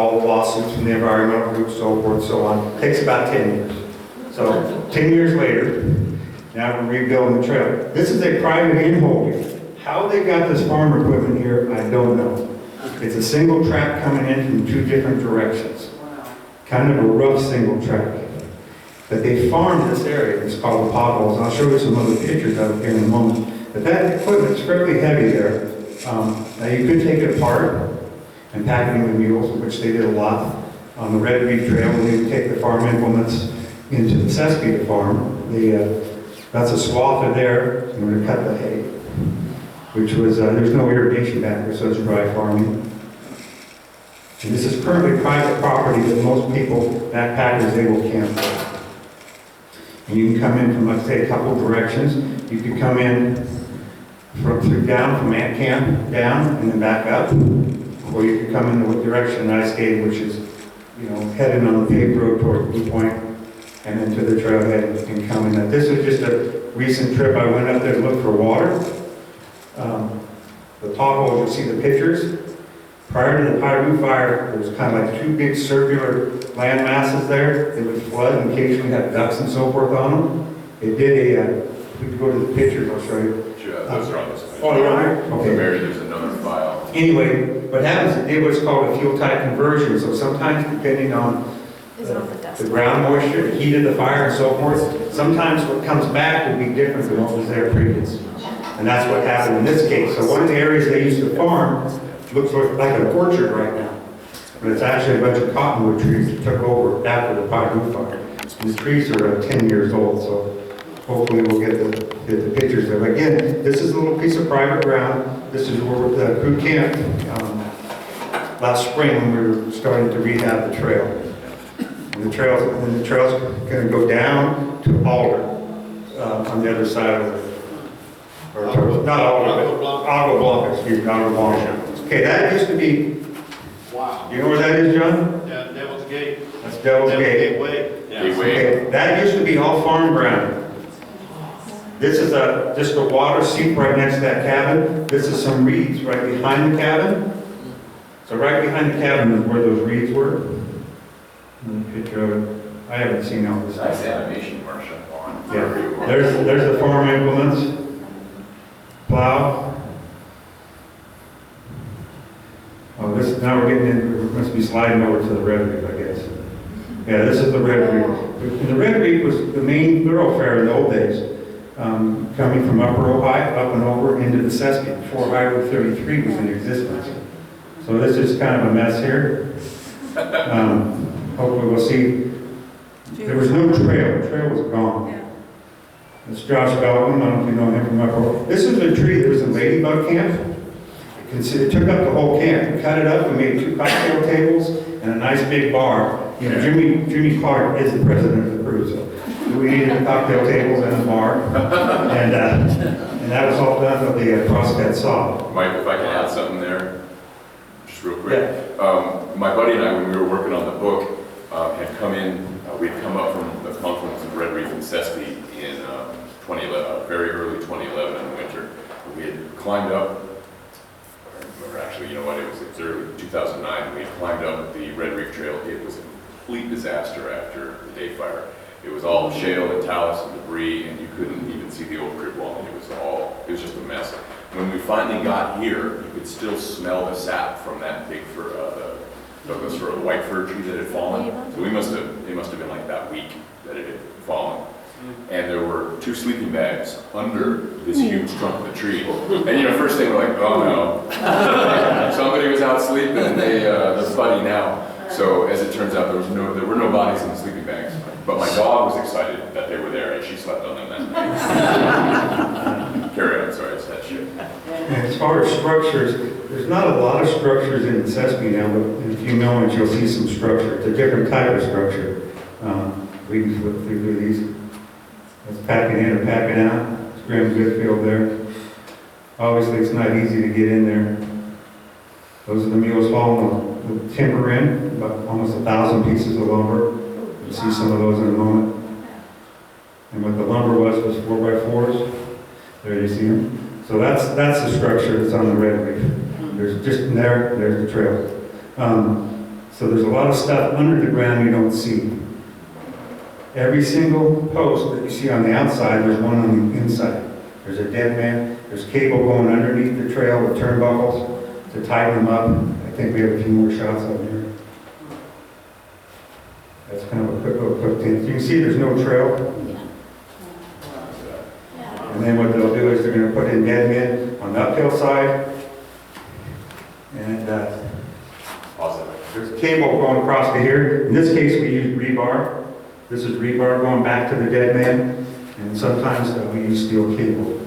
all the lawsuits from the environmental groups, so forth, so on. It takes about 10 years. So 10 years later, now we're rebuilding the trail. This is a private in-holding. How they got this farm equipment here, I don't know. It's a single track coming in from two different directions. Kind of a rough single track. But they farmed this area. It's called the potholes. I'll show you some other pictures of it here in a moment. But that equipment's fairly heavy there. Now you could take it apart and pack it in the mules, which they did a lot. On the Red Reef Trail, when they take the farm implements into the Sespe farm, that's a swath of there in order to cut the hay, which was, there's no irrigation back there, so it's dry farming. And this is currently private property that most people, backpackers, they will camp on. And you can come in from, let's say, a couple directions. You could come in from Ant Camp down and then back up. Or you could come in the direction that I stated, which is, heading on the paved road toward Blue Point and then to the trailhead and coming up. This is just a recent trip. I went up there to look for water. The potholes, you'll see the pictures. Prior to the Piru fire, there was kind of like two big circular land masses there. They would flood and occasionally have ducks and so forth on them. It did we could go to the pictures, I'll show you. Sure, those are on this page. Oh, you're on here? Okay. Mary, there's another file. Anyway, what happens, it did what's called a fuel type conversion. So sometimes, depending on the ground moisture, the heat of the fire and so forth, sometimes what comes back will be different than what was there previous. And that's what happened in this case. So one of the areas they used to farm looks like an orchard right now. But it's actually a bunch of cottonwood trees that took over after the Piru fire. And the trees are 10 years old, so hopefully we'll get the pictures there. But again, this is a little piece of private ground. This is where the crew camped last spring when we were starting to rehab the trail. And the trail's going to go down to Alder on the other side of the, not Alder, but Agua Blanca, excuse me, Agua Blanca. Okay, that used to be, Wow. you know where that is, John? Yeah, Devil's Gate. That's Devil's Gate. Gateway. Yeah. Okay, that used to be all farm ground. This is just a water seep right next to that cabin. This is some reeds right behind the cabin. So right behind the cabin is where those reeds were. Picture of it. I haven't seen all this. Nice animation, Marcia. Yeah, there's the farm implements. Plow. Oh, now we're getting in, we must be sliding over to the Red Reef, I guess. Yeah, this is the Red Reef. The Red Reef was the main thoroughfare in the old days, coming from Upper Ojai up and over into the Sespe before Highway 33 was in existence. So this is kind of a mess here. Hopefully we'll see. There was no trail. The trail was gone. It's Josh Bellman. I don't know if you know him from Upper. This is a tree that was in Ladybug Camp. It took up the whole camp. We cut it up and made 2 cocktail tables and a nice big bar. Jimmy Clark is the president of the crew, so we needed the cocktail tables and a bar. And that was all done with the crosscut saw. Mike, if I can add something there, just real quick. Yeah. My buddy and I, when we were working on the book, had come in, we'd come up from the confluence of Red Reef and Sespe in 2011, very early 2011 in the winter. We had climbed up, actually, you know what, it was early 2009, we had climbed up the Red Reef Trail. It was a complete disaster after the day fire. It was all shale and talus and debris, and you couldn't even see the old crib wall. It was just a mess. When we finally got here, you could still smell the sap from that big fir, the sort of white fir tree that had fallen. So it must have been like that week that it had fallen. And there were 2 sleeping bags under this huge trunk of the tree. And first thing we're like, oh no, somebody was out sleeping, and they're buddy now. So as it turns out, there were no bodies in the sleeping bags. But my dog was excited that they were there, and she slept on them that night. Carry on, sorry, it's that shit. And as far as structures, there's not a lot of structures in Sespe now, but in a few moments you'll see some structure. It's a different type of structure. We can flip through these. It's packing in or packing out. It's Graham Goodfield there. Obviously, it's not easy to get in there. Those are the mules hauling the timber in, about almost 1,000 pieces of lumber. You'll see some of those in a moment. And what the lumber was 4x4s. There you see them. So that's the structure that's on the Red Reef. There's just there's the trail. So there's a lot of stuff under the ground you don't see. Every single post that you see on the outside, there's one on the inside. There's a dead man, there's cable going underneath the trail with turnbuckles to tighten them up. I think we have a few more shots on here. That's kind of a quick thing. You can see there's no trail. And then what they'll do is they're going to put in dead men on the uphill side. And Awesome. there's cable going across to here. In this case, we use rebar. This is rebar going back to the dead man. And sometimes we use steel cable.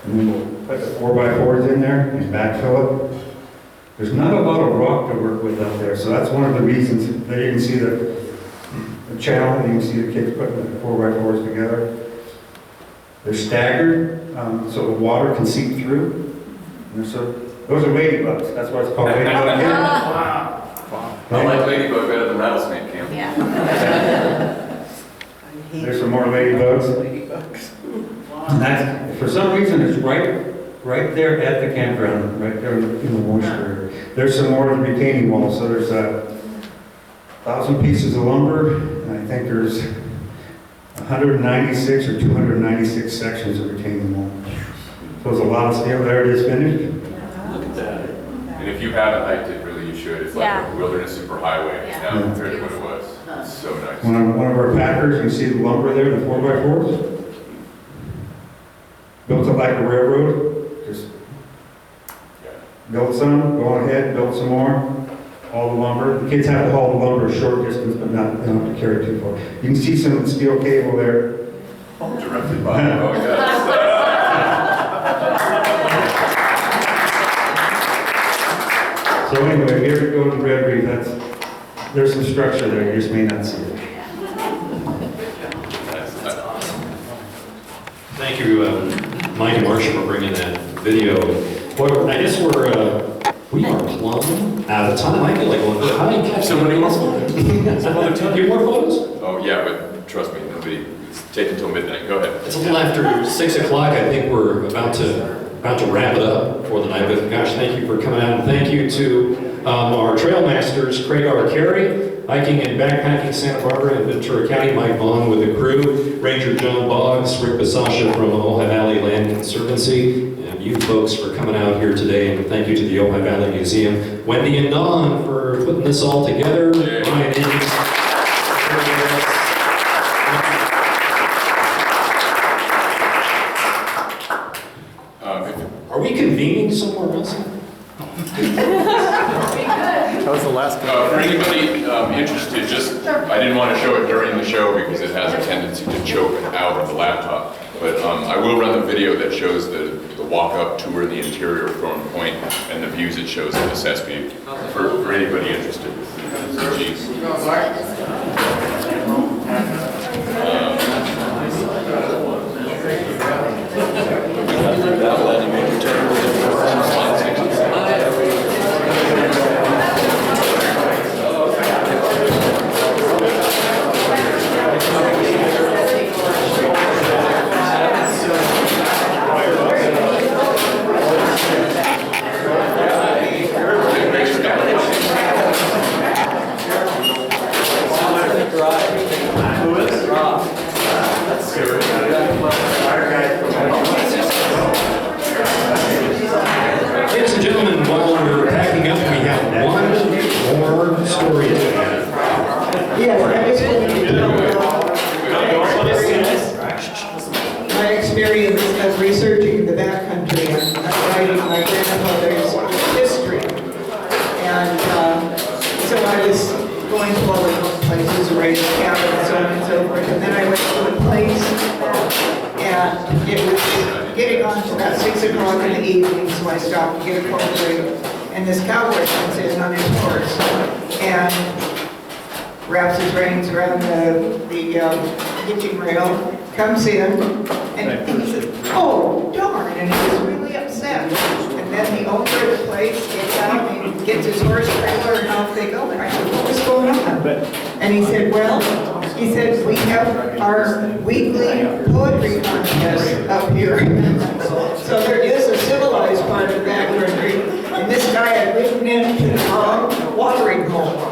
And then we'll put the 4x4s in there and backfill it. There's not a lot of rock to work with up there, so that's one of the reasons. There you can see the channel, and you can see the kids putting the 4x4s together. They're staggered, so the water can seep through. And so those are ladybugs. That's why it's called ladybug. I like ladybug better than rattlesnake, Cam. There's some more ladybugs. And that's, for some reason, it's right there at the campground, right there in the moisture. There's some more of the retaining wall. So there's 1,000 pieces of lumber, and I think there's 196 or 296 sections of retaining wall. So there's a lot of steel. There it is finished. Look at that. And if you haven't hiked it, really, you should. It's like a wilderness superhighway now compared to what it was. It's so nice. One of our packers, you see the lumber there, the 4x4s? Built it like a railroad. Just built some, go ahead, build some more. All the lumber. The kids have to haul the lumber a short distance, but not, they don't have to carry it too far. You can see some of the steel cable there. Directly by it. Oh, yes. So anyway, if you ever go to Red Reef, there's some structure there, you just may not see it. Thank you, Mike and Marcia, for bringing that video. Well, I guess we are plumb out of time. I feel like going, how do you catch Somebody more else photos? Some other time. Do you have more photos? Oh, yeah, but trust me, it's taken until midnight. Go ahead. It's a little after 6 o'clock. I think we're about to wrap it up for the night. But gosh, thank you for coming out, and thank you to our trail masters, Craig R. Carey, hiking and backpacking Santa Barbara and Ventura County, Mike Vaughn with the crew, Ranger John Boggs, Rick Basasha from Ojai Valley Land Conservancy, and you folks for coming out here today, and thank you to the Ojai Valley Museum, Wendy and Don for putting this all together, Ryan Innes. Are we convening somewhere else? That was the last one. For anybody interested, I didn't want to show it during the show because it has a tendency to choke out of the laptop. But I will run the video that shows the walk-up tour of the interior of Thorn Point and the views it shows of the Sespe for anybody interested. Jeez. Ladies and gentlemen, while we're packing up, we have one more story to add. Yes, I just wanted to my experience of researching the backcountry and writing my grandmother's history. And so I was going to all the different places, raised cabin and so on and so forth. And then I went to a place, and it was getting on to about 6 o'clock in the evening, so I stopped to get a cold drink. And this cowboy comes in on his horse and wraps his reins around the hitching rail, comes in, and he said, "Oh, darn," and he was really upset. And then the owner of the place gets out and gets his horse trailer, and off they go. And I said, "What was going on?" And he said, "Well," he said, "we have our weekly poetry contest up here." So there is a civilized part of the backcountry. And this guy had ridden into the town watering hole.